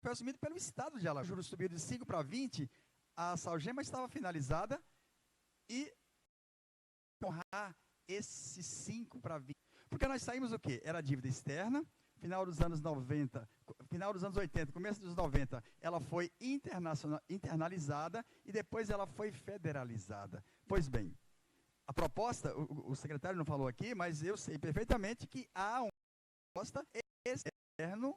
foi assumido pelo Estado de Alagoas. O juros subiu de 5 para 20, a Salgema estava finalizada e honrar esses 5 para 20. Porque nós saímos o quê? Era dívida externa, final dos anos 90, final dos anos 80, começo dos 90, ela foi internalizada e depois ela foi federalizada. Pois bem, a proposta, o secretário não falou aqui, mas eu sei perfeitamente que há uma proposta externa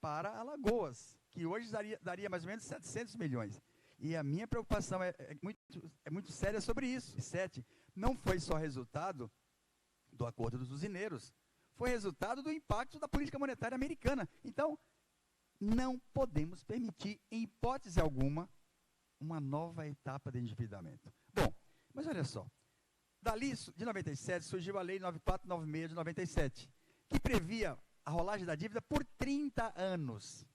para Alagoas, que hoje daria mais ou menos 700 milhões. E a minha preocupação é muito séria sobre isso. 7 não foi só resultado do acordo dos usineiros, foi resultado do impacto da política monetária americana. Então, não podemos permitir, em hipótese alguma, uma nova etapa de endividamento. Bom, mas olha só, dali de 97 surgiu a Lei 9496 de 97, que previa a rolagem da dívida por 30 anos.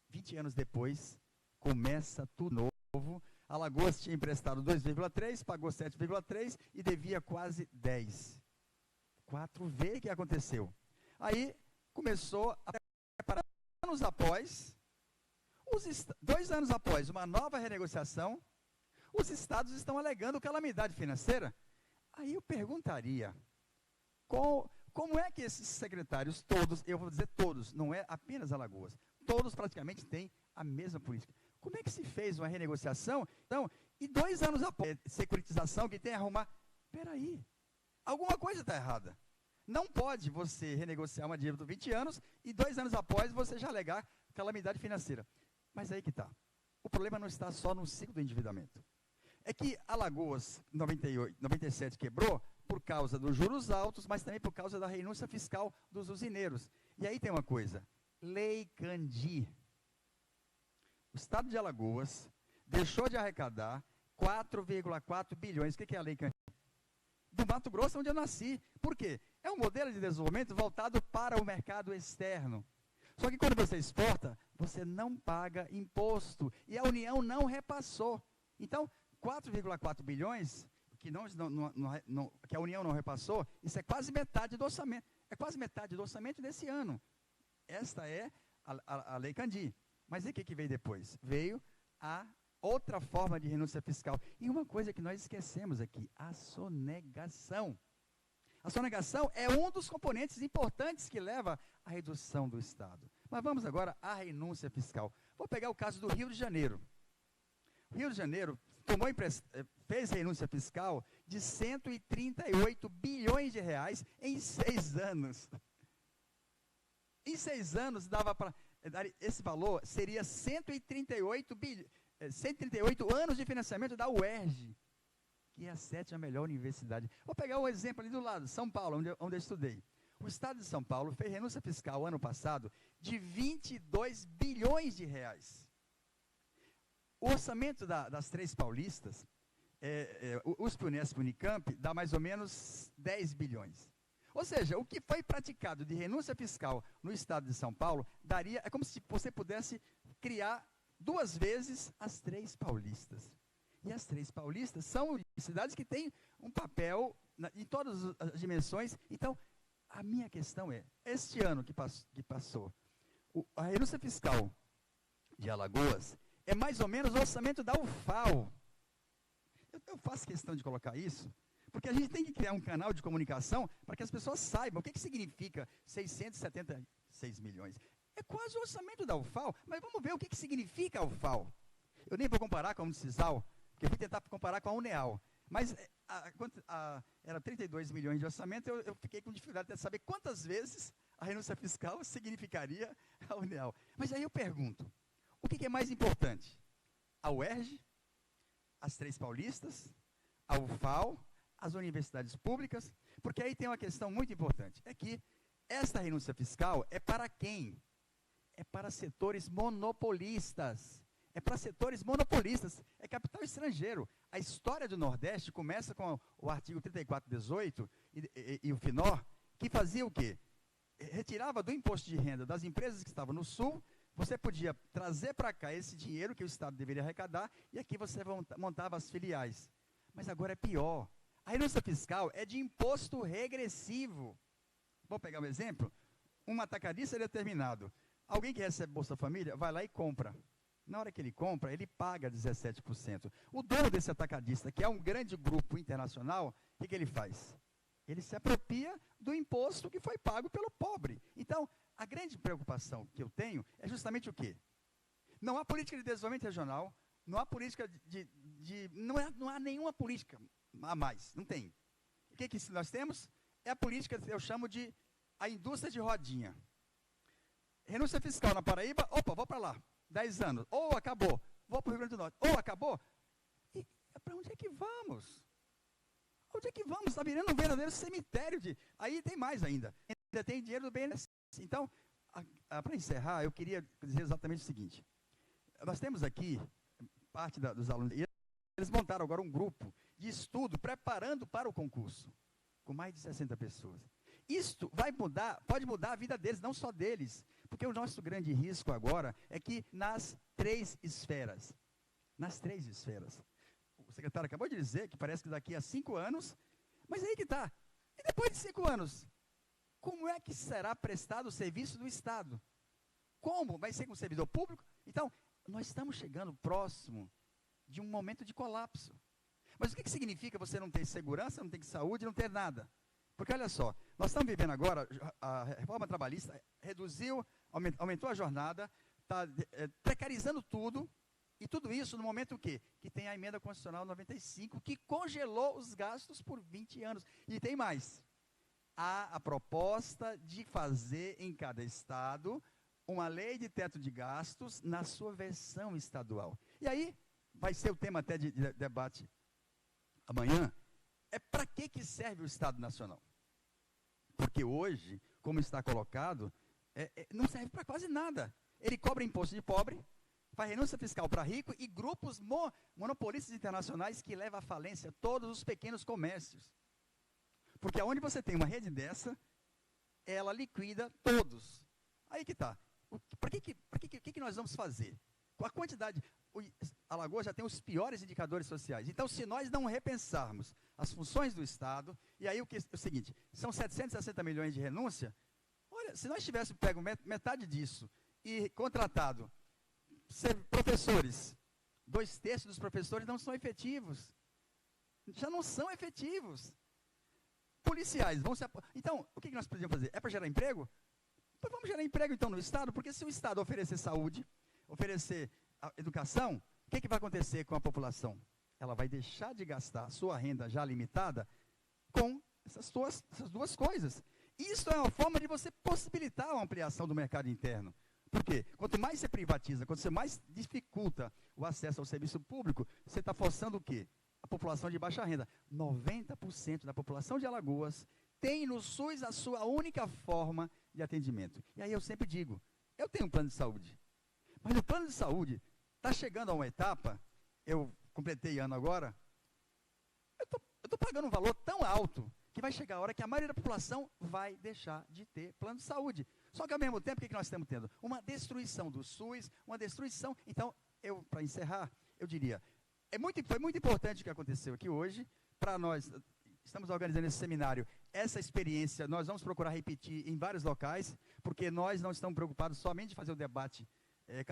20 anos depois, começa tudo novo. Alagoas tinha emprestado 2,3, pagou 7,3 e devia quase 10. 4 vezes o que aconteceu. Aí começou a preparar. Anos após, 2 anos após uma nova renegociação, os estados estão alegando calamidade financeira. Aí eu perguntaria, como é que esses secretários todos, eu vou dizer todos, não é apenas Alagoas, todos praticamente têm a mesma política. Como é que se fez uma renegociação? Então, e 2 anos após, securitização que tem a arrumar, peraí, alguma coisa está errada. Não pode você renegociar uma dívida de 20 anos e 2 anos após você já alegar calamidade financeira. Mas aí que está. O problema não está só no ciclo do endividamento. É que Alagoas, 97, quebrou por causa dos juros altos, mas também por causa da renúncia fiscal dos usineiros. E aí tem uma coisa, Lei Candir. O estado de Alagoas deixou de arrecadar 4,4 bilhões. O que é a Lei Candir? Do Mato Grosso, onde eu nasci. Por quê? É um modelo de desenvolvimento voltado para o mercado externo. Só que quando você exporta, você não paga imposto. E a União não repassou. Então, 4,4 bilhões, que a União não repassou, isso é quase metade do orçamento. É quase metade do orçamento desse ano. Esta é a Lei Candir. Mas e o que veio depois? Veio a outra forma de renúncia fiscal. E uma coisa que nós esquecemos aqui, a sonegação. A sonegação é um dos componentes importantes que leva à redução do Estado. Mas vamos agora à renúncia fiscal. Vou pegar o caso do Rio de Janeiro. O Rio de Janeiro fez renúncia fiscal de 138 bilhões de reais em 6 anos. Em 6 anos, dava para... Esse valor seria 138 anos de financiamento da UERJ, que é a 7ª melhor universidade. Vou pegar um exemplo ali do lado, São Paulo, onde eu estudei. O estado de São Paulo fez renúncia fiscal ano passado de 22 bilhões de reais. O orçamento das 3 paulistas, USP, Unesp e Unicamp, dá mais ou menos 10 bilhões. Ou seja, o que foi praticado de renúncia fiscal no estado de São Paulo, é como se você pudesse criar 2 vezes as 3 paulistas. E as 3 paulistas são cidades que têm um papel em todas as dimensões. Então, a minha questão é, este ano que passou, a renúncia fiscal de Alagoas é mais ou menos o orçamento da UFAO. Eu faço questão de colocar isso, porque a gente tem que criar um canal de comunicação para que as pessoas saibam o que significa 676 milhões. É quase o orçamento da UFAO, mas vamos ver o que significa a UFAO. Eu nem vou comparar com a Unicisal, porque eu vou tentar comparar com a UNEAL. Mas era 32 milhões de orçamento, eu fiquei com dificuldade de saber quantas vezes a renúncia fiscal significaria a UNEAL. Mas aí eu pergunto, o que é mais importante? A UERJ, as 3 paulistas, a UFAO, as universidades públicas? Porque aí tem uma questão muito importante, é que esta renúncia fiscal é para quem? É para setores monopolistas. É para setores monopolistas, é capital estrangeiro. A história do Nordeste começa com o artigo 3418 e o FINOR, que fazia o quê? Retirava do imposto de renda das empresas que estavam no Sul, você podia trazer para cá esse dinheiro que o Estado deveria arrecadar, e aqui você montava as filiais. Mas agora é pior. A renúncia fiscal é de imposto regressivo. Vou pegar um exemplo. Um atacadista é determinado Alguém que recebe Bolsa Família vai lá e compra. Na hora que ele compra, ele paga 17%. O dono desse atacadista, que é um grande grupo internacional, o que ele faz? Ele se apropria do imposto que foi pago pelo pobre. Então, a grande preocupação que eu tenho é justamente o quê? Não há política de desenvolvimento regional, não há política não há nenhuma política a mais, não tem. O que nós temos? É a política que eu chamo de a indústria de rodinha. Renúncia fiscal na Paraíba, opa, vou para lá, 10 anos, ou acabou, vou para o Rio Grande do Norte, ou acabou, e para onde é que vamos? Onde é que vamos? Está virando um verdadeiro cemitério de... Aí tem mais ainda, tem dinheiro do BNDES. Então, para encerrar, eu queria dizer exatamente o seguinte, nós temos aqui, parte dos alunos, eles montaram agora um grupo de estudo preparando para o concurso, com mais de 60 pessoas. Isto vai mudar, pode mudar a vida deles, não só deles, porque o nosso grande risco agora é que nas três esferas, o secretário acabou de dizer que parece que daqui a 5 anos, mas aí que está, e depois de 5 anos, como é que será prestado o serviço do Estado? Como? Vai ser com o servidor público? Então, nós estamos chegando próximo de um momento de colapso. Mas o que significa você não ter segurança, não ter saúde, não ter nada? Porque olha só, nós estamos vivendo agora, a reforma trabalhista reduziu, aumentou a jornada, está precarizando tudo, e tudo isso no momento que tem a emenda constitucional 95, que congelou os gastos por 20 anos. E tem mais, há a proposta de fazer em cada estado uma lei de teto de gastos na sua versão estadual. E aí, vai ser o tema até de debate amanhã, é para que serve o Estado Nacional? Porque hoje, como está colocado, não serve para quase nada. Ele cobra imposto de pobre, faz renúncia fiscal para rico e grupos monopolistas internacionais que levam à falência todos os pequenos comércios. Porque onde você tem uma rede dessa, ela liquida todos. Aí que está. Para que nós vamos fazer? Com a quantidade... Alagoas já tem os piores indicadores sociais. Então, se nós não repensarmos as funções do Estado, e aí o seguinte, são 760 milhões de renúncia, olha, se nós tivéssemos pego metade disso e contratado professores, 2/3 dos professores não são efetivos. Já não são efetivos. Policiais vão se... Então, o que nós podemos fazer? É para gerar emprego? Pois vamos gerar emprego, então, no Estado, porque se o Estado oferecer saúde, oferecer educação, o que vai acontecer com a população? Ela vai deixar de gastar sua renda já limitada com essas duas coisas. Isso é uma forma de você possibilitar a ampliação do mercado interno. Por quê? Quanto mais você privatiza, quanto você mais dificulta o acesso ao serviço público, você está forçando o quê? A população de baixa renda. 90% da população de Alagoas tem no SUS a sua única forma de atendimento. E aí eu sempre digo, eu tenho um plano de saúde, mas o plano de saúde está chegando a uma etapa, eu completei ano agora, eu estou pagando um valor tão alto que vai chegar a hora que a maioria da população vai deixar de ter plano de saúde. Só que ao mesmo tempo, o que nós estamos tendo? Uma destruição do SUS, uma destruição. Então, para encerrar, eu diria, foi muito importante o que aconteceu aqui hoje, para nós, estamos organizando esse seminário, essa experiência nós vamos procurar repetir em vários locais, porque nós não estamos preocupados somente de fazer o debate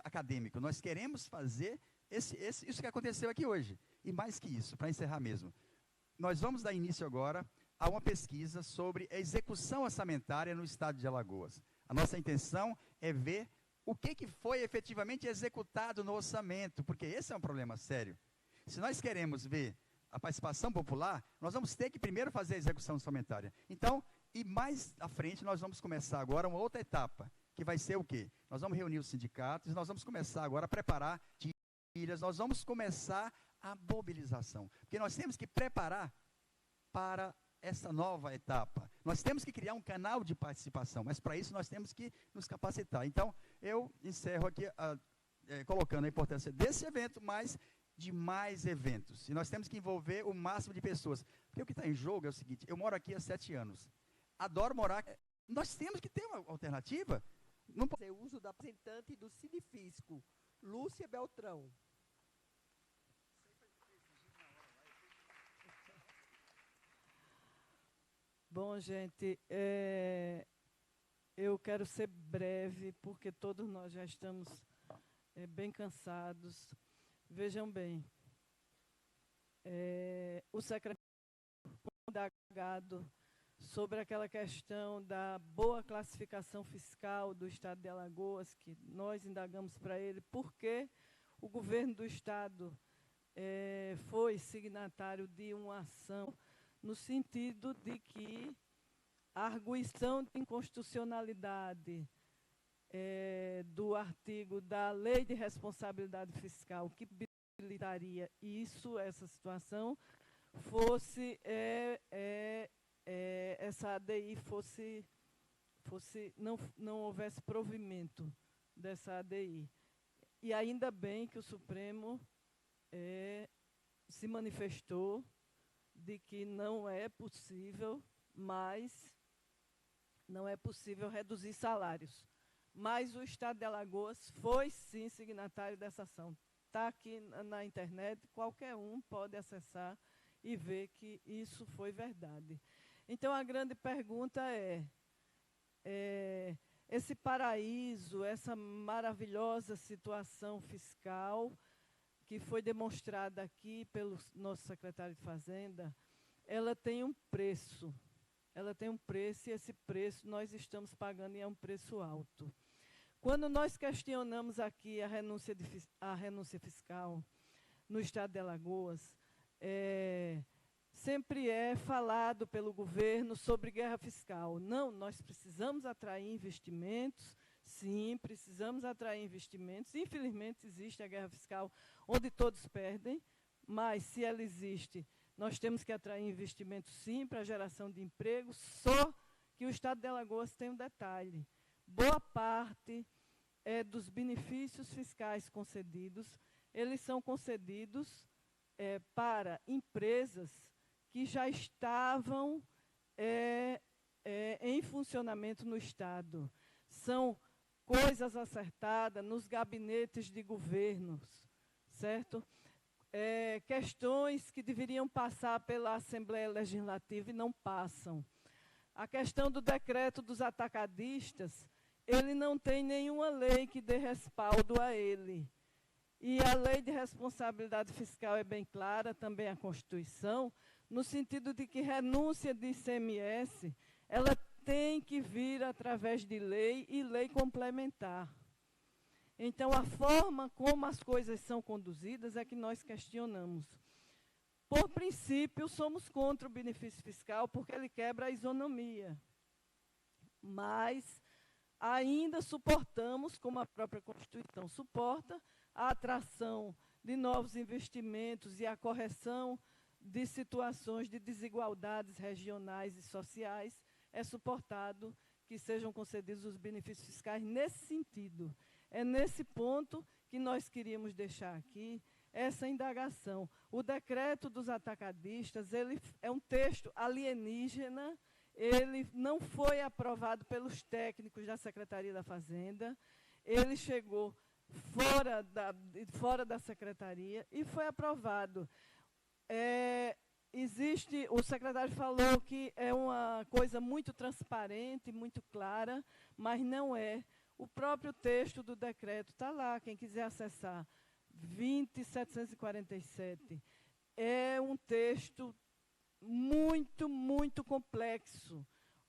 acadêmico, nós queremos fazer isso que aconteceu aqui hoje. E mais que isso, para encerrar mesmo, nós vamos dar início agora a uma pesquisa sobre a execução orçamentária no estado de Alagoas. A nossa intenção é ver o que foi efetivamente executado no orçamento, porque esse é um problema sério. Se nós queremos ver a participação popular, nós vamos ter que primeiro fazer a execução orçamentária. Então, e mais à frente, nós vamos começar agora uma outra etapa, que vai ser o quê? Nós vamos reunir os sindicatos, nós vamos começar agora a preparar trilhas, nós vamos começar a mobilização, porque nós temos que preparar para essa nova etapa. Nós temos que criar um canal de participação, mas para isso nós temos que nos capacitar. Então, eu encerro aqui colocando a importância desse evento, mas de mais eventos. E nós temos que envolver o máximo de pessoas. Porque o que está em jogo é o seguinte, eu moro aqui há 7 anos. Adoro morar aqui. Nós temos que ter uma alternativa. Não pode fazer uso da representante do Sinifisco, Lúcia Beltrão. Bom, gente, Eu quero ser breve, porque todos nós já estamos bem cansados. Vejam bem, o secretário indagado sobre aquela questão da boa classificação fiscal do Estado de Alagoas, que nós indagamos para ele, por que o governo do Estado foi signatário de uma ação no sentido de que a arguição de inconstitucionalidade do artigo da Lei de Responsabilidade Fiscal, que habilitaria isso, essa situação, fosse essa ADI não houvesse provimento dessa ADI. E ainda bem que o Supremo se manifestou de que não é possível reduzir salários. Mas o Estado de Alagoas foi, sim, signatário dessa ação. Está aqui na internet, qualquer um pode acessar e ver que isso foi verdade. Então, a grande pergunta esse paraíso, essa maravilhosa situação fiscal que foi demonstrada aqui pelo nosso secretário de Fazenda, ela tem um preço. Ela tem um preço e esse preço nós estamos pagando e é um preço alto. Quando nós questionamos aqui a renúncia fiscal no Estado de Alagoas, sempre é falado pelo governo sobre guerra fiscal. Não, nós precisamos atrair investimentos, sim, precisamos atrair investimentos. Infelizmente, existe a guerra fiscal onde todos perdem, mas se ela existe, nós temos que atrair investimentos, sim, para a geração de emprego, só que o Estado de Alagoas tem um detalhe. Boa parte dos benefícios fiscais concedidos, eles são concedidos para empresas que já estavam em funcionamento no Estado. São coisas acertadas nos gabinetes de governos, certo? Questões que deveriam passar pela Assembleia Legislativa e não passam. A questão do decreto dos atacadistas, ele não tem nenhuma lei que dê respaldo a ele. E a Lei de Responsabilidade Fiscal é bem clara, também a Constituição, no sentido de que renúncia de ICMS, ela tem que vir através de lei e lei complementar. Então, a forma como as coisas são conduzidas é que nós questionamos. Por princípio, somos contra o benefício fiscal, porque ele quebra a isonomia. Mas ainda suportamos, como a própria Constituição suporta, a atração de novos investimentos e a correção de situações de desigualdades regionais e sociais, é suportado que sejam concedidos os benefícios fiscais nesse sentido. É nesse ponto que nós queríamos deixar aqui essa indagação. O decreto dos atacadistas, ele é um texto alienígena, ele não foi aprovado pelos técnicos da Secretaria da Fazenda, ele chegou fora da Secretaria e foi aprovado. O secretário falou que é uma coisa muito transparente, muito clara, mas não é. O próprio texto do decreto está lá, quem quiser acessar, 20.747. É um texto muito, muito complexo,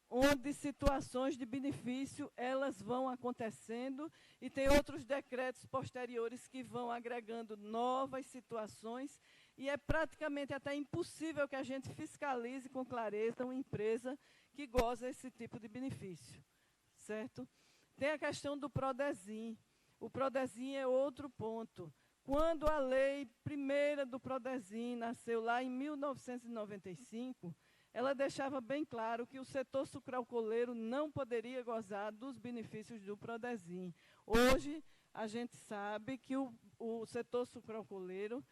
onde situações de benefício elas vão acontecendo e tem outros decretos posteriores que vão agregando novas situações e é praticamente até impossível que a gente fiscalize com clareza uma empresa que goza desse tipo de benefício, certo? Tem a questão do Prodezim. O Prodezim é outro ponto. Quando a lei primeira do Prodezim nasceu lá em 1995, ela deixava bem claro que o setor sucroalcooleiro não poderia gozar dos benefícios do Prodezim. Hoje, a gente sabe que o setor sucroalcooleiro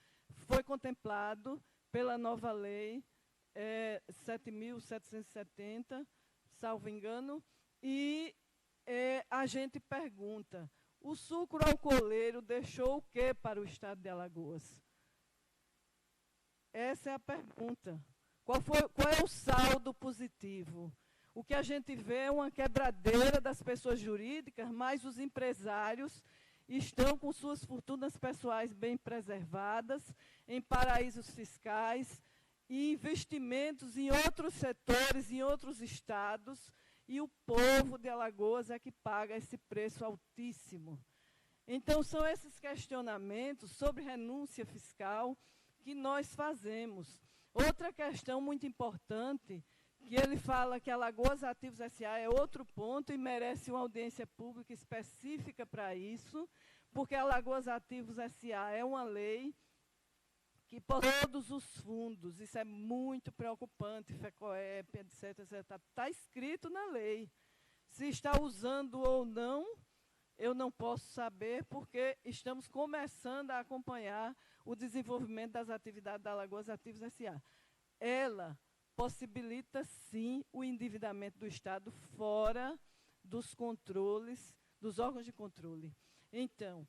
foi contemplado pela nova lei 7.770, salvo engano, e a gente pergunta, o sucroalcooleiro deixou o quê para o Estado de Alagoas? Essa é a pergunta. Qual é o saldo positivo? o que a gente vê é uma quebradeira das pessoas jurídicas, mas os empresários estão com suas fortunas pessoais bem preservadas, em paraísos fiscais, e investimentos em outros setores, em outros estados, e o povo de Alagoas é que paga esse preço altíssimo. Então, são esses questionamentos sobre renúncia fiscal que nós fazemos. Outra questão muito importante, que ele fala que Alagoas Ativos S.A. é outro ponto e merece uma audiência pública específica para isso, porque Alagoas Ativos S.A. é uma lei que possui todos os fundos, isso é muito preocupante, FECOEP, etc., está escrito na lei. Se está usando ou não, eu não posso saber, porque estamos começando a acompanhar o desenvolvimento das atividades da Alagoas Ativos S.A. Ela possibilita, sim, o endividamento do Estado fora dos controles, dos órgãos de controle. Então,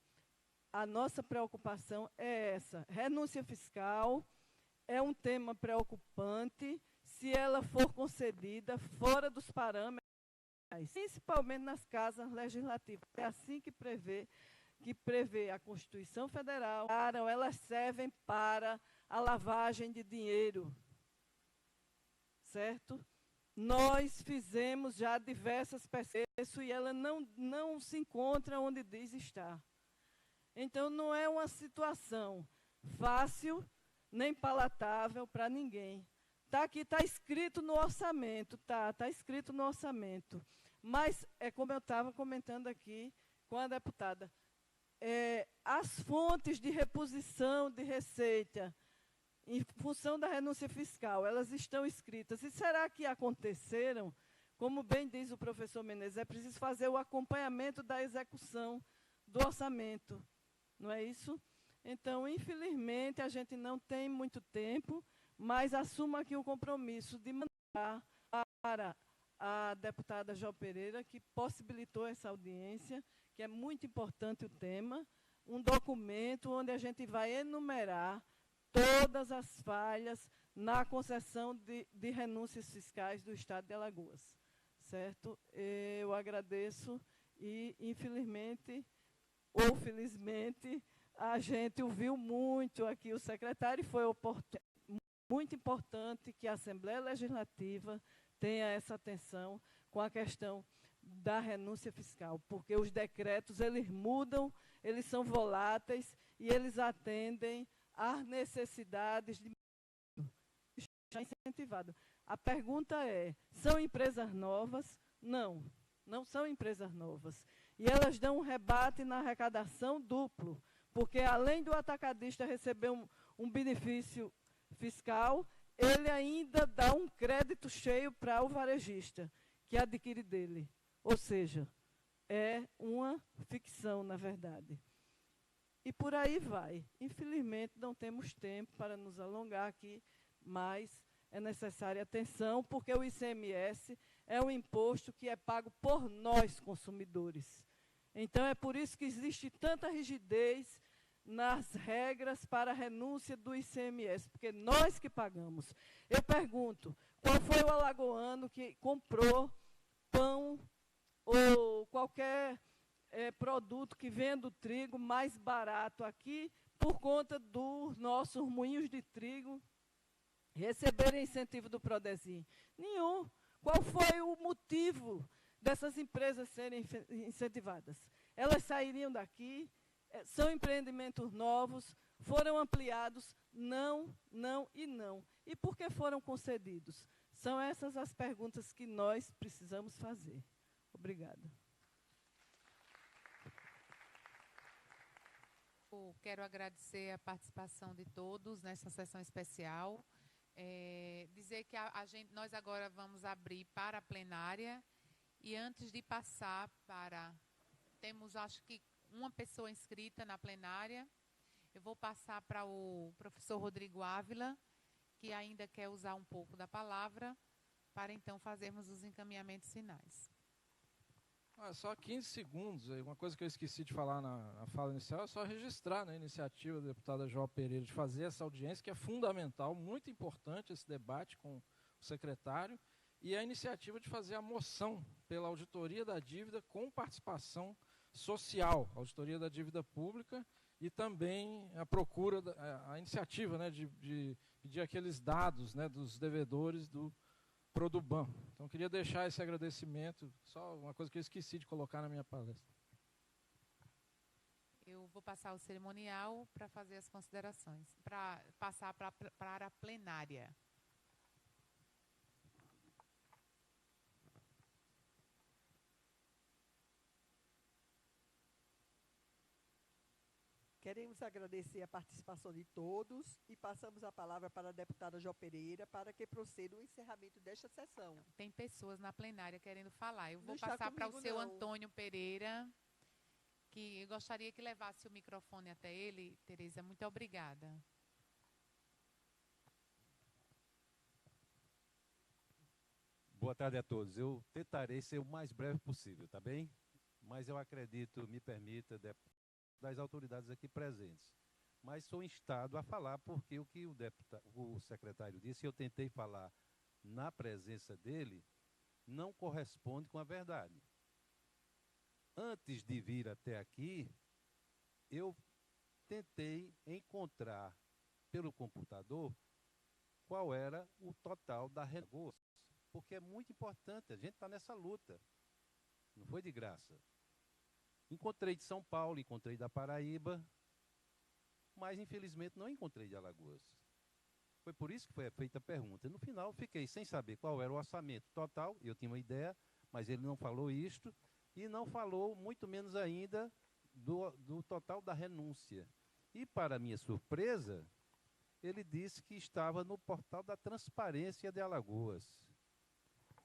a nossa preocupação é essa. Renúncia fiscal é um tema preocupante se ela for concedida fora dos parâmetros, principalmente nas casas legislativas. É assim que prevê a Constituição Federal. Elas servem para a lavagem de dinheiro, certo? Nós fizemos já diversas pesquisas e ela não se encontra onde diz estar. Então, não é uma situação fácil nem palatável para ninguém. Está aqui, está escrito no orçamento, está escrito no orçamento. Mas, é como eu estava comentando aqui com a deputada, as fontes de reposição de receita, em função da renúncia fiscal, elas estão escritas. E será que aconteceram? Como bem diz o professor Menezes, é preciso fazer o acompanhamento da execução do orçamento. Não é isso? Então, infelizmente, a gente não tem muito tempo, mas assumo aqui o compromisso de mandar para a deputada Jó Pereira, que possibilitou essa audiência, que é muito importante o tema, um documento onde a gente vai enumerar todas as falhas na concessão de renúncias fiscais do Estado de Alagoas. Certo? Eu agradeço e, infelizmente, ou felizmente, a gente ouviu muito aqui o secretário e foi muito importante que a Assembleia Legislativa tenha essa atenção com a questão da renúncia fiscal, porque os decretos, eles mudam, eles são voláteis e eles atendem às necessidades de incentivado. A pergunta é, são empresas novas? Não, não são empresas novas. E elas dão um rebate na arrecadação duplo, porque além do atacadista receber um benefício fiscal, ele ainda dá um crédito cheio para o varejista, que adquire dele. Ou seja, é uma ficção, na verdade. E por aí vai. Infelizmente, não temos tempo para nos alongar aqui, mas é necessária atenção, porque o ICMS é um imposto que é pago por nós, consumidores. Então, é por isso que existe tanta rigidez nas regras para a renúncia do ICMS, porque nós que pagamos. Eu pergunto, qual foi o alagoano que comprou pão ou qualquer produto que venha do trigo mais barato aqui por conta dos nossos moinhos de trigo receberem incentivo do Prodesem? Nenhum. Qual foi o motivo dessas empresas serem incentivadas? Elas sairiam daqui, são empreendimentos novos, foram ampliados, não, não e não. E por que foram concedidos? São essas as perguntas que nós precisamos fazer. Obrigada. Eu quero agradecer a participação de todos nessa sessão especial. Dizer que nós agora vamos abrir para a plenária e antes de passar para... Temos, acho que, uma pessoa inscrita na plenária. Eu vou passar para o professor Rodrigo Ávila, que ainda quer usar um pouco da palavra, para então fazermos os encaminhamentos finais. Só 15 segundos. Uma coisa que eu esqueci de falar na fala inicial é só registrar, né, a iniciativa da deputada Jó Pereira de fazer essa audiência, que é fundamental, muito importante esse debate com o secretário, e a iniciativa de fazer a moção pela auditoria da dívida com participação social, auditoria da dívida pública, e também a procura, a iniciativa, né, de pedir aqueles dados, né, dos devedores do Produban. Então, queria deixar esse agradecimento, só uma coisa que eu esqueci de colocar na minha palestra. Eu vou passar o cerimonial para fazer as considerações, para passar para a plenária. Queremos agradecer a participação de todos e passamos a palavra para a deputada Jó Pereira para que proceda o encerramento desta sessão. Tem pessoas na plenária querendo falar. Eu Não vou está passar para o comigo, seu não. Antônio Pereira, que eu gostaria que levasse o microfone até ele. Tereza, muito obrigada. Boa tarde a todos. Eu tentarei ser o mais breve possível, tá bem? Mas eu acredito, me permita, das autoridades aqui presentes. Mas sou instado a falar porque o que o secretário disse, eu tentei falar na presença dele, não corresponde com a verdade. Antes de vir até aqui, eu tentei encontrar pelo computador qual era o total da renda, porque é muito importante, a gente está nessa luta, não foi de graça. Encontrei de São Paulo, encontrei da Paraíba, mas infelizmente não encontrei de Alagoas. Foi por isso que foi feita a pergunta. No final, fiquei sem saber qual era o orçamento total, eu tinha uma ideia, mas ele não falou isto, e não falou muito menos ainda do total da renúncia. E, para minha surpresa, ele disse que estava no portal da Transparência de Alagoas.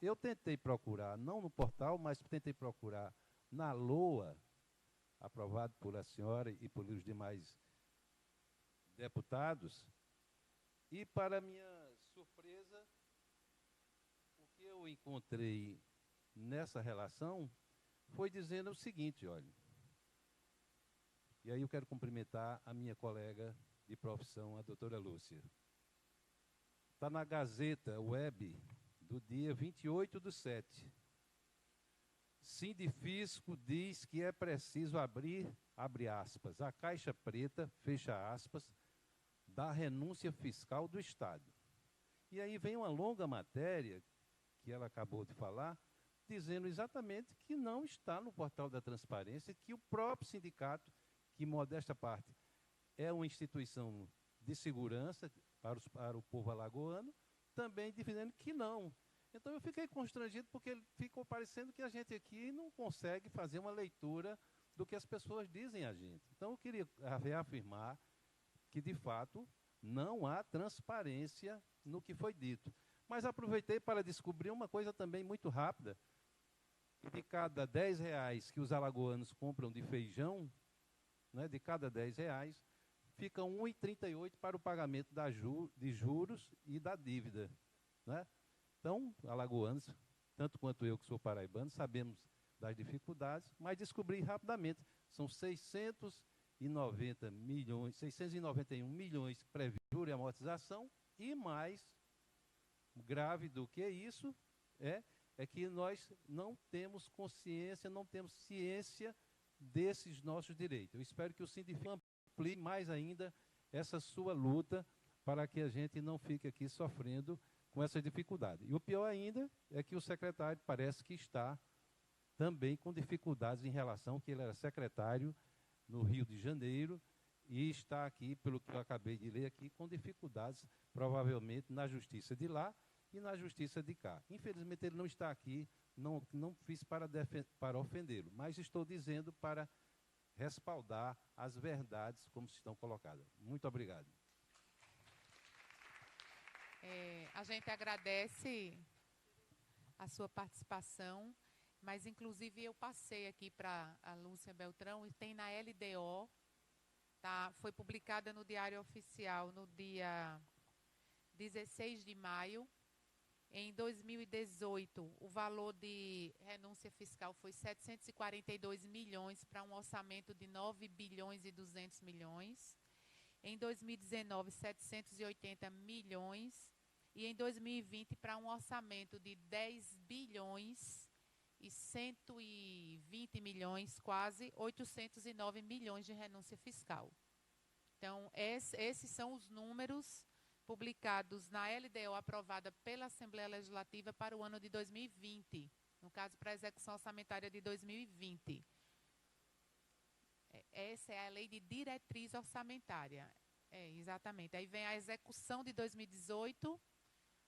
Eu tentei procurar, não no portal, mas tentei procurar na LOA, aprovado por a senhora e por os demais deputados, e, para minha surpresa, o que eu encontrei nessa relação foi dizendo o seguinte, olha, e aí eu quero cumprimentar a minha colega de profissão, a doutora Lúcia. Está na Gazeta Web do dia 28/7. Sindifisco diz que é preciso abrir, abre aspas, a caixa preta, fecha aspas, da renúncia fiscal do Estado. E aí vem uma longa matéria, que ela acabou de falar, dizendo exatamente que não está no portal da transparência, que o próprio sindicato, que, modesta parte, é uma instituição de segurança para o povo alagoano, também dizendo que não. Então, eu fiquei constrangido porque ficou parecendo que a gente aqui não consegue fazer uma leitura do que as pessoas dizem a gente. Então, eu queria reafirmar que, de fato, não há transparência no que foi dito. Mas aproveitei para descobrir uma coisa também muito rápida, que de cada R$10 que os alagoanos compram de feijão, né, de cada R$10, fica R$1,38 para o pagamento de juros e da dívida, né? Então, alagoanos, tanto quanto eu que sou paraibano, sabemos das dificuldades, mas descobri rapidamente, são 691 milhões previstos de amortização, e mais grave do que isso é que nós não temos consciência, não temos ciência desses nossos direitos. Eu espero que o Sindicato amplie mais ainda essa sua luta para que a gente não fique aqui sofrendo com essa dificuldade. E o pior ainda é que o secretário parece que está também com dificuldades em relação que ele era secretário no Rio de Janeiro e está aqui, pelo que eu acabei de ler aqui, com dificuldades provavelmente na justiça de lá e na justiça de cá. Infelizmente ele não está aqui, não fiz para ofendê-lo, mas estou dizendo para respaldar as verdades como estão colocadas. Muito obrigado. A gente agradece a sua participação, mas, inclusive, eu passei aqui para a Lúcia Beltrão, e tem na LDO, tá? Foi publicada no Diário Oficial no dia 16 de maio. Em 2018, o valor de renúncia fiscal foi 742 milhões para um orçamento de 9 bilhões e 200 milhões. Em 2019, 780 milhões. e em 2020 para um orçamento de 10 bilhões e 120 milhões, quase 809 milhões de renúncia fiscal. Então, esses são os números publicados na LDO aprovada pela Assembleia Legislativa para o ano de 2020, no caso, para a execução orçamentária de 2020. Essa é a lei de diretriz orçamentária. Exatamente. Aí vem a execução de 2018,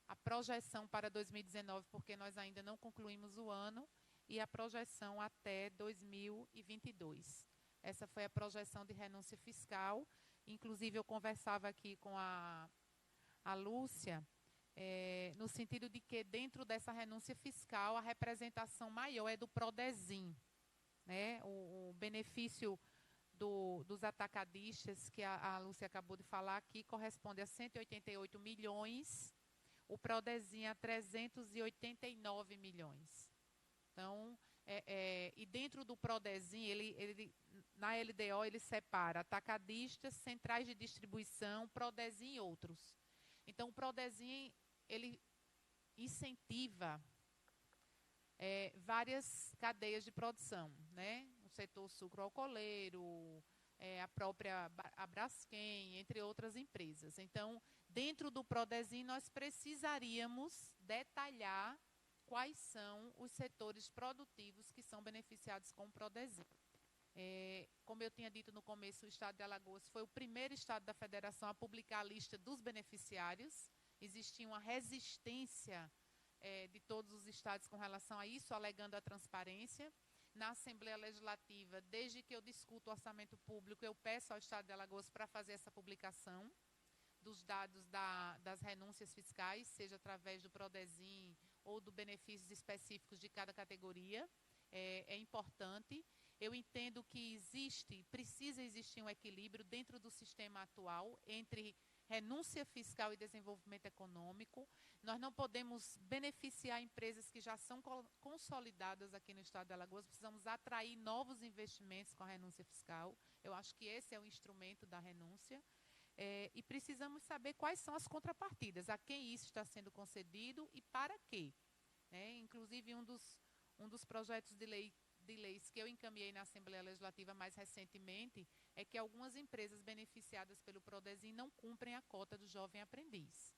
a projeção para 2019, porque nós ainda não concluímos o ano, e a projeção até 2022. Essa foi a projeção de renúncia fiscal. Inclusive, eu conversava aqui com a Lúcia, no sentido de que, dentro dessa renúncia fiscal, a representação maior é do Prodesim, né? O benefício dos atacadistas, que a Lúcia acabou de falar aqui, corresponde a 188 milhões, o Prodesim a 389 milhões. Então, e dentro do Prodesim, ele, na LDO, ele separa atacadistas, centrais de distribuição, Prodesim e outros. Então, o Prodesim, ele incentiva várias cadeias de produção, né? O setor sucroalcooleiro, a própria Braskem, entre outras empresas. Então, dentro do Prodesim, nós precisaríamos detalhar quais são os setores produtivos que são beneficiados com o Prodesim. Como eu tinha dito no começo, o Estado de Alagoas foi o primeiro Estado da Federação a publicar a lista dos beneficiários. Existia uma resistência de todos os estados com relação a isso, alegando a transparência. Na Assembleia Legislativa, desde que eu discuto o orçamento público, eu peço ao Estado de Alagoas para fazer essa publicação dos dados das renúncias fiscais, seja através do Prodesim ou do benefícios específicos de cada categoria. É importante. Eu entendo que precisa existir um equilíbrio dentro do sistema atual entre renúncia fiscal e desenvolvimento econômico. Nós não podemos beneficiar empresas que já são consolidadas aqui no Estado de Alagoas, precisamos atrair novos investimentos com a renúncia fiscal. Eu acho que esse é o instrumento da renúncia. E precisamos saber quais são as contrapartidas, a quem isso está sendo concedido e para quê. Inclusive, um dos projetos de leis que eu encaminhei na Assembleia Legislativa mais recentemente é que algumas empresas beneficiadas pelo Prodesim não cumprem a cota do jovem aprendiz.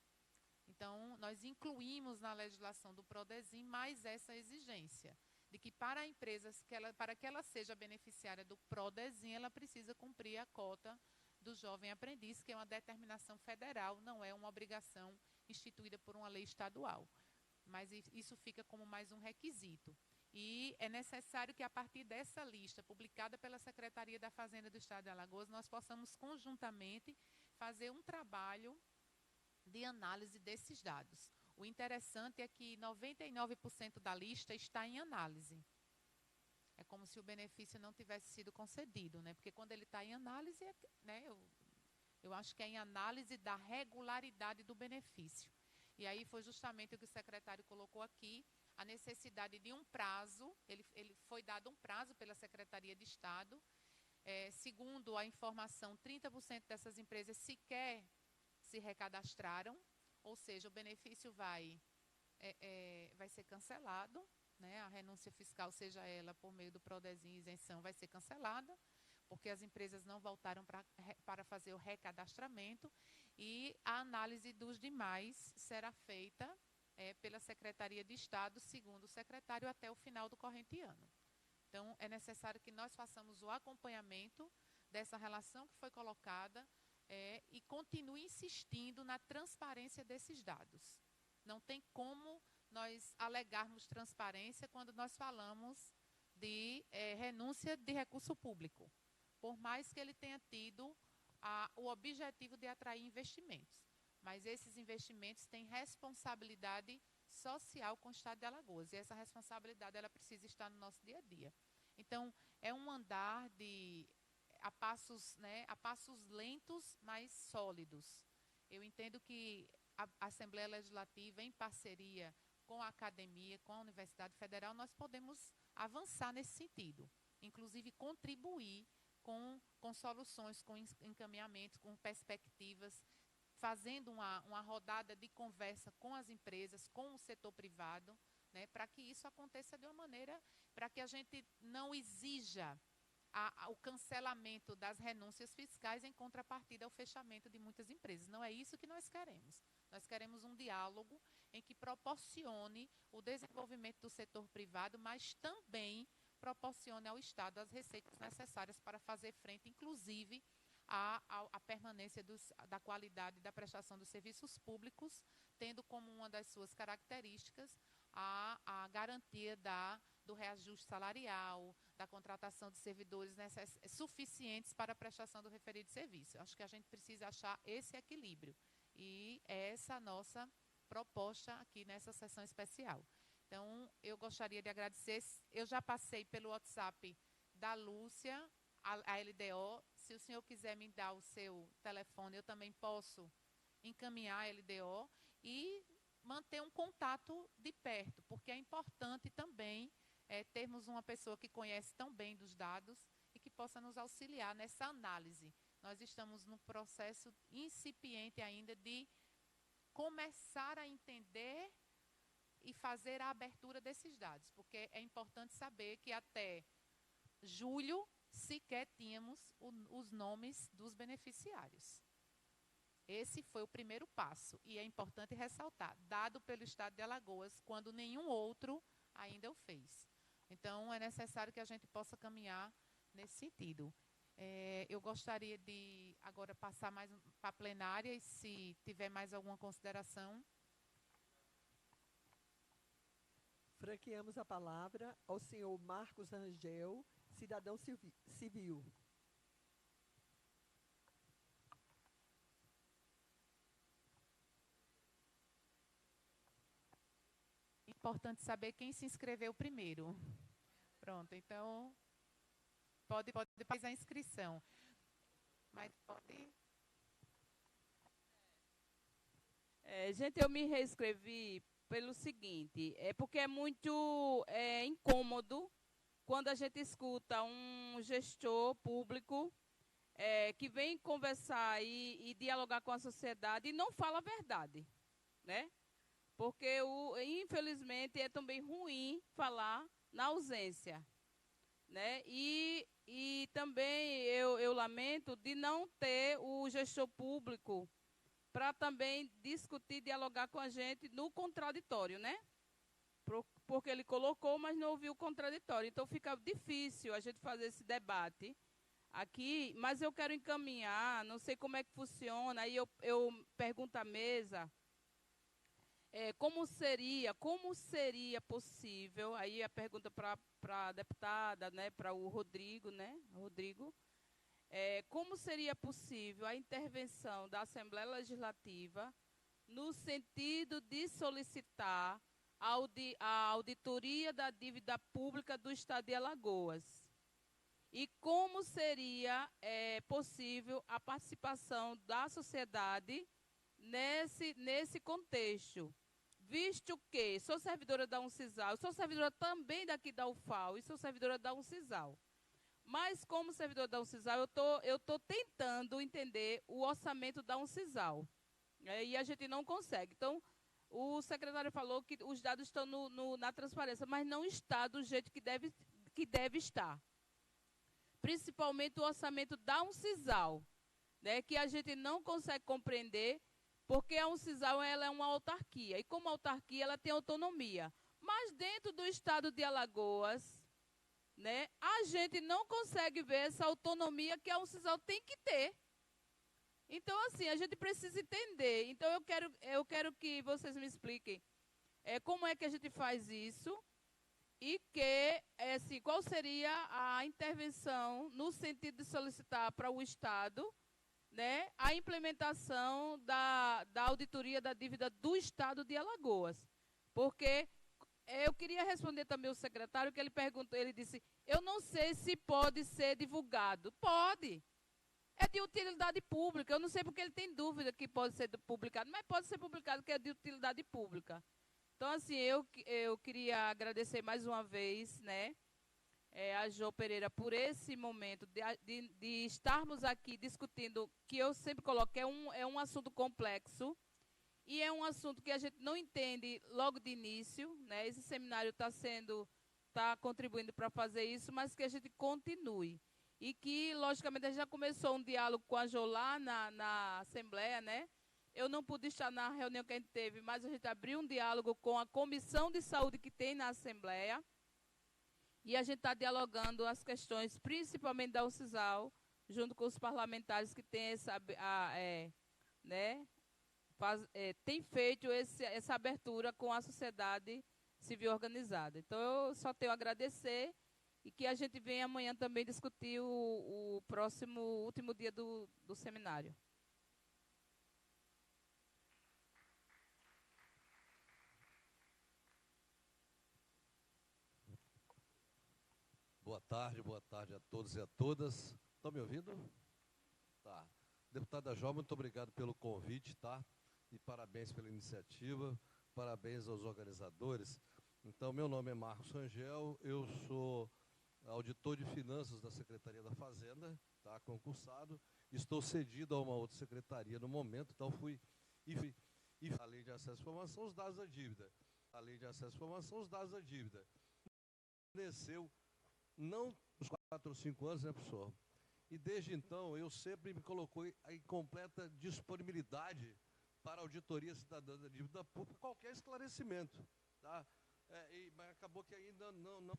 Então, nós incluímos na legislação do Prodesim mais essa exigência, de que para a empresa, para que ela seja beneficiária do Prodesim, ela precisa cumprir a cota do jovem aprendiz, que é uma determinação federal, não é uma obrigação instituída por uma lei estadual. Mas isso fica como mais um requisito. E é necessário que, a partir dessa lista, publicada pela Secretaria da Fazenda do Estado de Alagoas, nós possamos conjuntamente fazer um trabalho de análise desses dados. O interessante é que 99% da lista está em análise. É como se o benefício não tivesse sido concedido, né? Porque quando ele está em análise, né, eu acho que é em análise da regularidade do benefício. E aí foi justamente o que o secretário colocou aqui, a necessidade de um prazo. Ele foi dado um prazo pela Secretaria de Estado. Segundo a informação, 30% dessas empresas sequer se recadastraram, ou seja, o benefício vai ser cancelado, né? A renúncia fiscal, seja ela por meio do Prodesim isenção, vai ser cancelada, porque as empresas não voltaram para fazer o recadastramento, e a análise dos demais será feita pela Secretaria de Estado, segundo o secretário, até o final do corrente ano. Então, é necessário que nós façamos o acompanhamento dessa relação que foi colocada e continue insistindo na transparência desses dados. Não tem como nós alegarmos transparência quando nós falamos de renúncia de recurso público, por mais que ele tenha tido o objetivo de atrair investimentos. Mas esses investimentos têm responsabilidade social com o Estado de Alagoas, e essa responsabilidade ela precisa estar no nosso dia a dia. Então, é um andar a passos lentos, mas sólidos. Eu entendo que a Assembleia Legislativa, em parceria com a academia, com a Universidade Federal, nós podemos avançar nesse sentido, inclusive contribuir com soluções, com encaminhamentos, com perspectivas, fazendo uma rodada de conversa com as empresas, com o setor privado, né, para que isso aconteça de uma maneira, para que a gente não exija o cancelamento das renúncias fiscais em contrapartida ao fechamento de muitas empresas. Não é isso que nós queremos. Nós queremos um diálogo em que proporcione o desenvolvimento do setor privado, mas também proporcione ao Estado as receitas necessárias para fazer frente, inclusive, à permanência da qualidade da prestação dos serviços públicos, tendo como uma das suas características a garantia do reajuste salarial, da contratação de servidores suficientes para a prestação do referido serviço. Acho que a gente precisa achar esse equilíbrio. E é essa a nossa proposta aqui nessa sessão especial. Então, eu gostaria de agradecer. Eu já passei pelo WhatsApp da Lúcia, a LDO. Se o senhor quiser me dar o seu telefone, eu também posso encaminhar a LDO e manter um contato de perto, porque é importante também termos uma pessoa que conhece tão bem dos dados e que possa nos auxiliar nessa análise. Nós estamos no processo incipiente ainda de começar a entender e fazer a abertura desses dados, porque é importante saber que até julho sequer tínhamos os nomes dos beneficiários. Esse foi o primeiro passo, e é importante ressaltar, dado pelo Estado de Alagoas, quando nenhum outro ainda o fez. Então, é necessário que a gente possa caminhar nesse sentido. Eu gostaria de agora passar mais para a plenária, e se tiver mais alguma consideração. Franqueamos a palavra ao senhor Marcos Rangel, cidadão civil. Importante saber quem se inscreveu primeiro. Pronto, então, pode fazer a inscrição. Mas pode... Gente, eu me reescrevi pelo seguinte, porque é muito incômodo quando a gente escuta um gestor público que vem conversar e dialogar com a sociedade e não fala a verdade, né? Porque, infelizmente, é também ruim falar na ausência, né? E também eu lamento de não ter o gestor público para também discutir, dialogar com a gente no contraditório, né? Porque ele colocou, mas não ouviu o contraditório. Então, fica difícil a gente fazer esse debate aqui, mas eu quero encaminhar, não sei como é que funciona, aí eu pergunto à mesa, como seria possível, aí a pergunta para a deputada, né, para o Rodrigo, né, como seria possível a intervenção da Assembleia Legislativa no sentido de solicitar a auditoria da dívida pública do Estado de Alagoas? E como seria possível a participação da sociedade nesse contexto? Visto que sou servidora da Uncisal, sou servidora também daqui da UFAL e sou servidora da Uncisal. Mas, como servidora da Uncisal, eu tô tentando entender o orçamento da Uncisal. E a gente não consegue. Então, o secretário falou que os dados estão na transparência, mas não está do jeito que deve estar. Principalmente o orçamento da Uncisal, né, que a gente não consegue compreender, porque a Uncisal ela é uma autarquia. E como autarquia, ela tem autonomia. Mas dentro do Estado de Alagoas, né, a gente não consegue ver essa autonomia que a Uncisal tem que ter. Então, assim, a gente precisa entender. Então, eu quero que vocês me expliquem como é que a gente faz isso e assim, qual seria a intervenção no sentido de solicitar para o Estado, né, a implementação da auditoria da dívida do Estado de Alagoas. Porque eu queria responder também ao secretário, que ele disse, eu não sei se pode ser divulgado. Pode. É de utilidade pública. Eu não sei porque ele tem dúvida que pode ser publicado, mas pode ser publicado que é de utilidade pública. Então, assim, eu queria agradecer mais uma vez, né, a Jo Pereira por esse momento de estarmos aqui discutindo, que eu sempre coloco, é um assunto complexo e é um assunto que a gente não entende logo de início, né? Esse seminário está contribuindo para fazer isso, mas que a gente continue. E que, logicamente, a gente já começou um diálogo com a Jo lá na Assembleia, né? Eu não pude estar na reunião que a gente teve, mas a gente abriu um diálogo com a Comissão de Saúde que tem na Assembleia. E a gente está dialogando as questões, principalmente da UCISAL, junto com os parlamentares que têm tem feito essa abertura com a sociedade civil organizada. Então, eu só tenho a agradecer e que a gente venha amanhã também discutir o último dia do seminário. Boa tarde a todos e a todas. Estão me ouvindo? Tá. Deputada Jó, muito obrigado pelo convite, tá? E parabéns pela iniciativa, parabéns aos organizadores. Então, meu nome é Marcos Rangel, eu sou auditor de finanças da Secretaria da Fazenda, tá? Concursado. Estou cedido a uma outra secretaria no momento, então fui a Lei de Acesso à Informação, os dados da dívida. A Lei de Acesso à Informação, os dados da dívida. Desceu não uns 4 ou 5 anos, né, professor? E desde então, eu sempre me colocou em completa disponibilidade para a auditoria cidadã da dívida pública, qualquer esclarecimento. Tá? Mas acabou que ainda não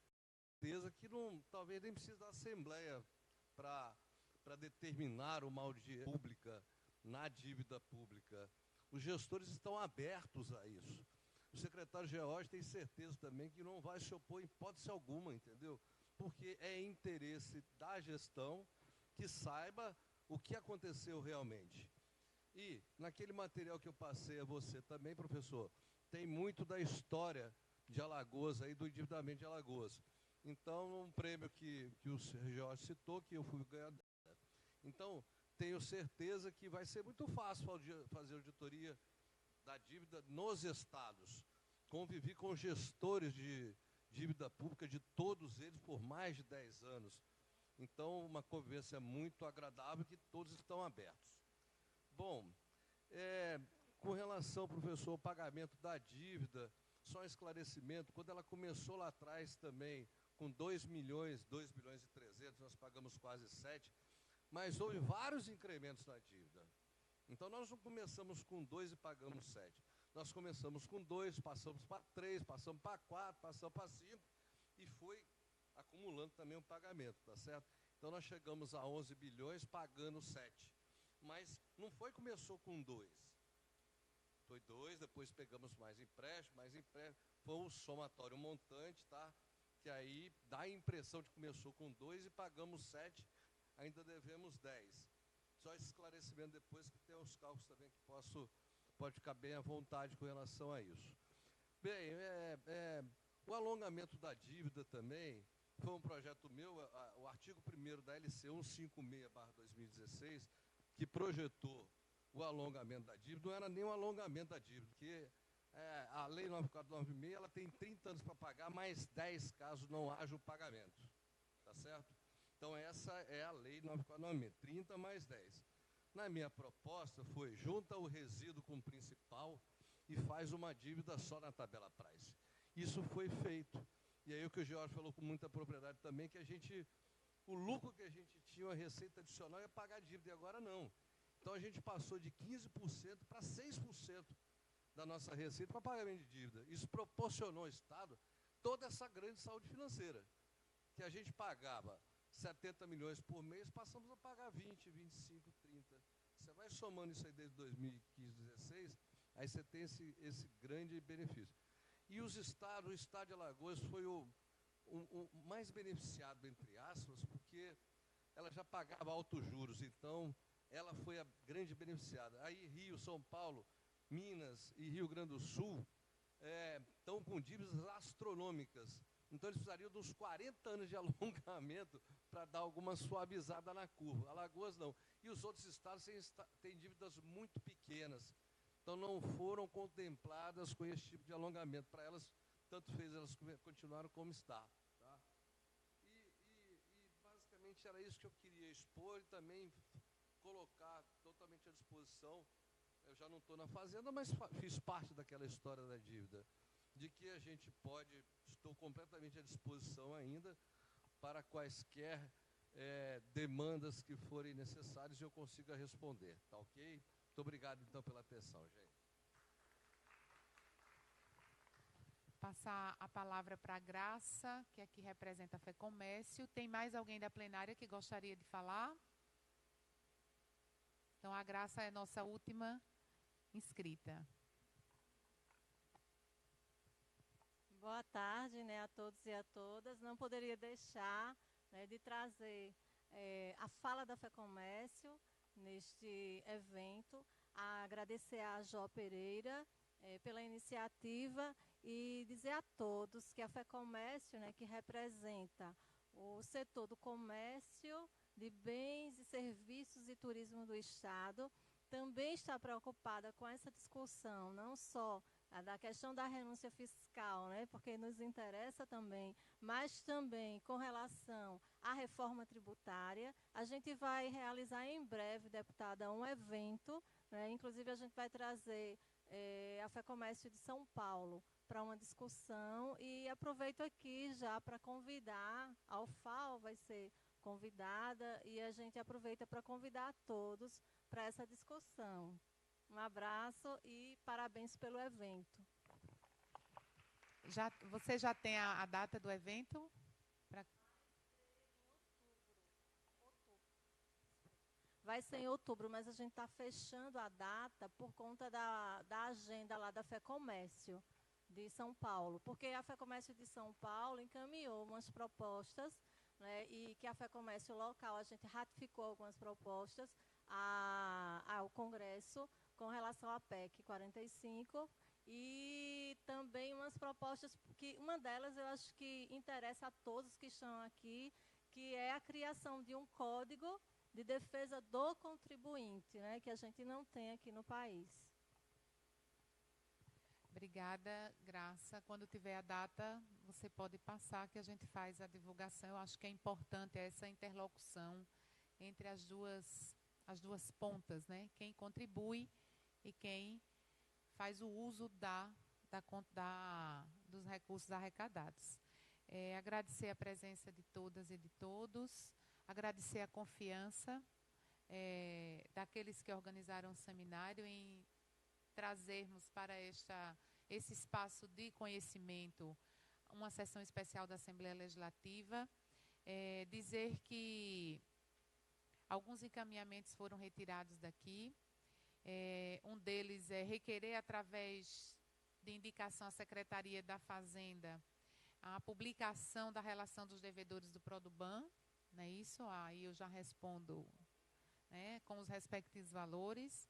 certeza que talvez nem precise da Assembleia para determinar uma audiência pública na dívida pública. Os gestores estão abertos a isso. O secretário George tem certeza também que não vai se opor em hipótese alguma, entendeu? Porque é interesse da gestão que saiba o que aconteceu realmente. E, naquele material que eu passei a você também, professor, tem muito da história de Alagoas, aí, do endividamento de Alagoas. Então, um prêmio que o Jorge citou, que eu fui ganhador. Então, tenho certeza que vai ser muito fácil fazer auditoria da dívida nos estados. Convivi com gestores de dívida pública de todos eles por mais de 10 anos. Então, uma convivência muito agradável que todos estão abertos. Bom, com relação, professor, ao pagamento da dívida, só um esclarecimento, quando ela começou lá atrás também, com 2 milhões e 300, nós pagamos quase 7, mas houve vários incrementos na dívida. Então, nós não começamos com 2 e pagamos 7. Nós começamos com 2, passamos para 3, passamos para 4, passamos para 5 e foi acumulando também o pagamento, tá certo? Então, nós chegamos a 11 bilhões pagando 7. Mas não começou com 2. Foi 2, depois pegamos mais empréstimo, foi um somatório montante, tá? Que aí dá a impressão de que começou com 2 e pagamos 7, ainda devemos 10. Só esse esclarecimento depois, que tem os cálculos também que pode ficar bem à vontade com relação a isso. Bem, o alongamento da dívida também foi um projeto meu, o artigo 1º da LC 156/2016, que projetou o alongamento da dívida, não era nem um alongamento da dívida, porque a Lei 9496, ela tem 30 anos para pagar, mais 10 caso não haja o pagamento. Tá certo? Então, essa é a Lei 9496, 30 mais 10. Na minha proposta, foi junta o resíduo com o principal e faz uma dívida só na tabela price. Isso foi feito. E aí o que o George falou com muita propriedade também, que o lucro que a gente tinha, a receita adicional, ia pagar a dívida, e agora não. Então, a gente passou de 15% para 6% da nossa receita para pagamento de dívida. Isso proporcionou ao Estado toda essa grande saúde financeira, que a gente pagava 70 milhões por mês, passamos a pagar 20, 25, 30. Você vai somando isso aí desde 2015, 2016, aí você tem esse grande benefício. E o Estado de Alagoas foi o mais beneficiado, entre aspas, porque ela já pagava altos juros, então ela foi a grande beneficiada. Aí Rio, São Paulo, Minas e Rio Grande do Sul estão com dívidas astronômicas. Então, eles precisariam de uns 40 anos de alongamento para dar alguma suavizada na curva. Alagoas não. E os outros estados têm dívidas muito pequenas. Então, não foram contempladas com esse tipo de alongamento. Para elas, tanto fez, elas continuaram como está. Tá? E basicamente era isso que eu queria expor e também colocar totalmente à disposição. Eu já não estou na fazenda, mas fiz parte daquela história da dívida, de que a gente pode, estou completamente à disposição ainda para quaisquer demandas que forem necessárias e eu consiga responder, tá ok? Muito obrigado, então, pela atenção, gente. Passar a palavra para a Graça, que aqui representa a FEComércio. Tem mais alguém da plenária que gostaria de falar? Então, a Graça é nossa última inscrita. Boa tarde, né, a todos e a todas. Não poderia deixar, né, de trazer a fala da FEComércio neste evento. Agradecer a Jó Pereira pela iniciativa e dizer a todos que a FEComércio, né, que representa o setor do comércio, de bens e serviços e turismo do Estado, também está preocupada com essa discussão, não só da questão da renúncia fiscal, né, porque nos interessa também, mas também com relação à reforma tributária. A gente vai realizar em breve, deputada, um evento, né, inclusive a gente vai trazer a FEComércio de São Paulo para uma discussão e aproveito aqui já para convidar, a UFAL vai ser convidada e a gente aproveita para convidar a todos para essa discussão. Um abraço e parabéns pelo evento. Você já tem a data do evento? Vai ser em outubro, mas a gente está fechando a data por conta da agenda lá da FEComércio de São Paulo, porque a FEComércio de São Paulo encaminhou umas propostas, né, e que a FEComércio local, a gente ratificou algumas propostas ao Congresso com relação à PEC 45 e também umas propostas, que uma delas eu acho que interessa a todos que estão aqui, que é a criação de um código de defesa do contribuinte, né, que a gente não tem aqui no país. Obrigada, Graça. Quando tiver a data, você pode passar que a gente faz a divulgação. Eu acho que é importante essa interlocução entre as duas pontas, né? Quem contribui e quem faz o uso dos recursos arrecadados. Agradecer a presença de todas e de todos, agradecer a confiança daqueles que organizaram o seminário em trazermos para esse espaço de conhecimento uma sessão especial da Assembleia Legislativa. Dizer que alguns encaminhamentos foram retirados daqui. Um deles é requerer, através de indicação à Secretaria da Fazenda, a publicação da relação dos devedores do Produban, não é isso? Aí eu já respondo, né, com os respectivos valores.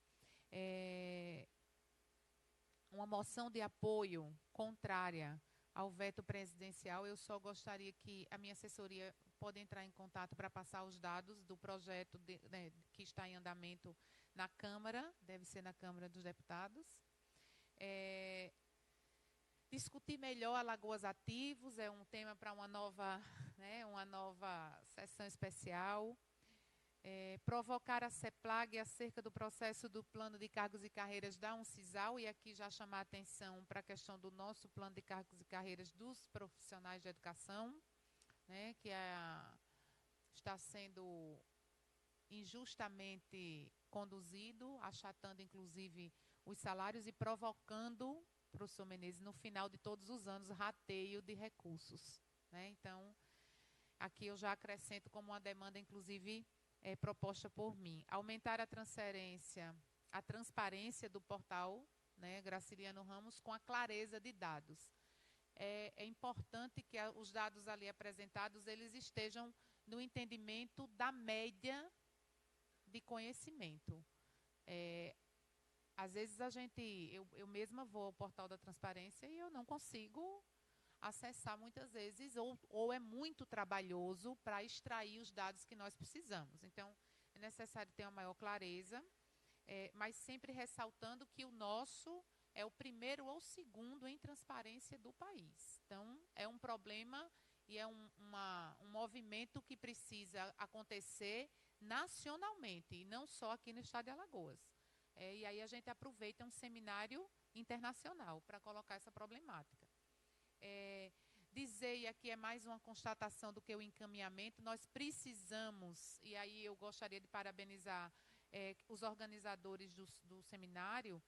Uma moção de apoio contrária ao veto presidencial. Eu só gostaria que a minha assessoria pode entrar em contato para passar os dados do projeto que está em andamento na Câmara, deve ser na Câmara dos Deputados. Discutir melhor Alagoas Ativos é um tema para uma nova sessão especial. Provocar a CEPLAG acerca do processo do plano de cargos e carreiras da Uncisal, e aqui já chamar a atenção para a questão do nosso plano de cargos e carreiras dos profissionais de educação, né, que está sendo injustamente conduzido, achatando inclusive os salários e provocando, professor Menezes, no final de todos os anos, rateio de recursos, né? Então, aqui eu já acrescento como uma demanda, inclusive, proposta por mim. Aumentar a transparência do portal, né, Graciliano Ramos, com a clareza de dados. É importante que os dados ali apresentados, eles estejam no entendimento da média de conhecimento. Às vezes eu mesma vou ao portal da transparência e eu não consigo acessar muitas vezes, ou é muito trabalhoso para extrair os dados que nós precisamos. Então, é necessário ter uma maior clareza, mas sempre ressaltando que o nosso é o primeiro ou segundo em transparência do país. Então, é um problema e é um movimento que precisa acontecer nacionalmente, e não só aqui no estado de Alagoas. E aí a gente aproveita um seminário internacional para colocar essa problemática. Dizer, e aqui é mais uma constatação do que o encaminhamento, nós precisamos, e aí eu gostaria de parabenizar os organizadores do seminário,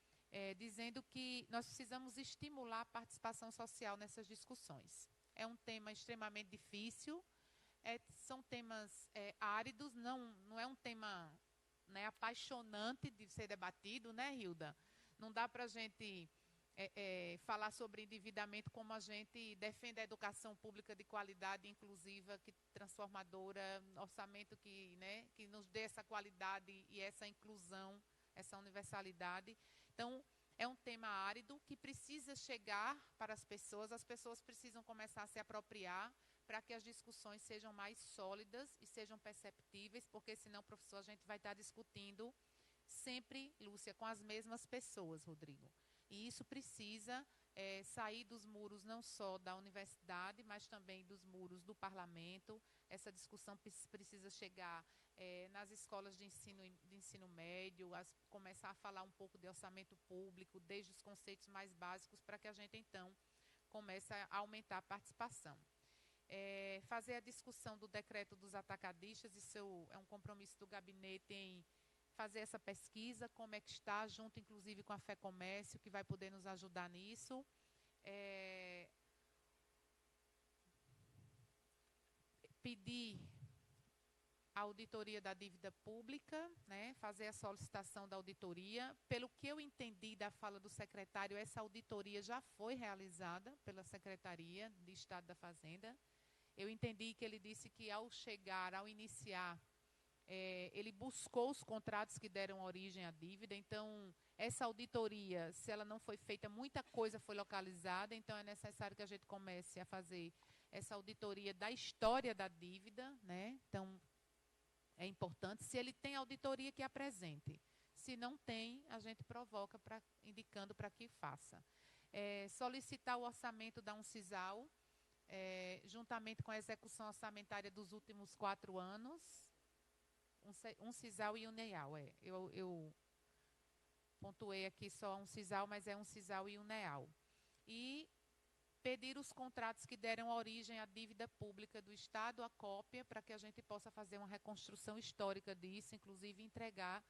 dizendo que nós precisamos estimular a participação social nessas discussões. É um tema extremamente difícil, são temas áridos, não é um tema, né, apaixonante de ser debatido, né, Hilda? Não dá para a gente falar sobre endividamento como a gente defende a educação pública de qualidade, inclusiva, que transformadora, orçamento que nos dê essa qualidade e essa inclusão, essa universalidade. Então, é um tema árido que precisa chegar para as pessoas precisam começar a se apropriar para que as discussões sejam mais sólidas e sejam perceptíveis, porque senão, professor, a gente vai estar discutindo sempre, Lúcia, com as mesmas pessoas, Rodrigo. E isso precisa sair dos muros não só da universidade, mas também dos muros do parlamento. Essa discussão precisa chegar nas escolas de ensino médio, começar a falar um pouco de orçamento público, desde os conceitos mais básicos, para que a gente, então, comece a aumentar a participação. Fazer a discussão do decreto dos atacadistas, isso é um compromisso do gabinete em fazer essa pesquisa, como é que está, junto inclusive com a FEComércio, que vai poder nos ajudar nisso. Pedir a auditoria da dívida pública, né, fazer a solicitação da auditoria. Pelo que eu entendi da fala do secretário, essa auditoria já foi realizada pela Secretaria de Estado da Fazenda. Eu entendi que ele disse que ao iniciar, ele buscou os contratos que deram origem à dívida. Então, essa auditoria, se ela não foi feita, muita coisa foi localizada, então é necessário que a gente comece a fazer essa auditoria da história da dívida, né? Então, é importante. Se ele tem auditoria, que apresente. Se não tem, a gente provoca, indicando para que faça. Solicitar o orçamento da Uncisal, juntamente com a execução orçamentária dos últimos 4 anos, Uncisal e UNEAL. Eu pontuei aqui só Uncisal, mas é Uncisal e UNEAL. E pedir os contratos que deram origem à dívida pública do Estado, a cópia, para que a gente possa fazer uma reconstrução histórica disso, inclusive entregar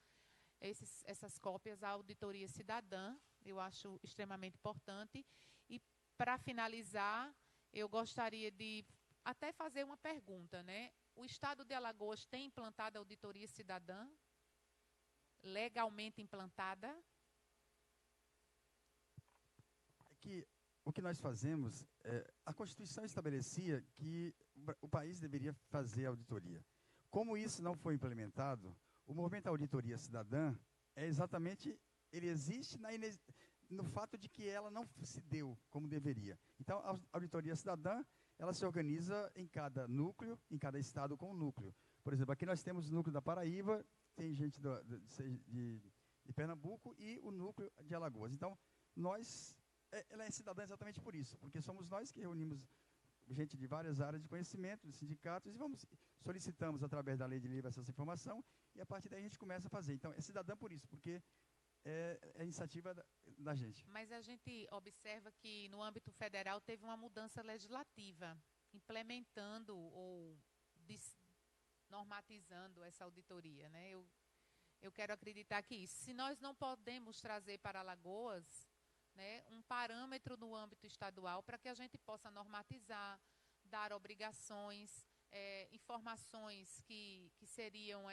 essas cópias à auditoria cidadã. Eu acho extremamente importante. E, para finalizar, eu gostaria de até fazer uma pergunta, né? O Estado de Alagoas tem implantado a auditoria cidadã? Legalmente implantada? O que nós fazemos, a Constituição estabelecia que o país deveria fazer auditoria. Como isso não foi implementado, o movimento Auditoria Cidadã ele existe no fato de que ela não se deu como deveria. Então, a Auditoria Cidadã, ela se organiza em cada núcleo, em cada estado com um núcleo. Por exemplo, aqui nós temos o núcleo da Paraíba, tem gente de Pernambuco e o núcleo de Alagoas. Então, ela é cidadã exatamente por isso, porque somos nós que reunimos gente de várias áreas de conhecimento, de sindicatos, e solicitamos através da lei de livre acesso à informação, e a partir daí a gente começa a fazer. Então, é cidadã por isso, porque é iniciativa da gente. Mas a gente observa que no âmbito federal teve uma mudança legislativa, implementando ou normatizando essa auditoria, né? Eu quero acreditar que isso. Se nós não podemos trazer para Alagoas, né, um parâmetro no âmbito estadual para que a gente possa normatizar, dar obrigações, informações que seriam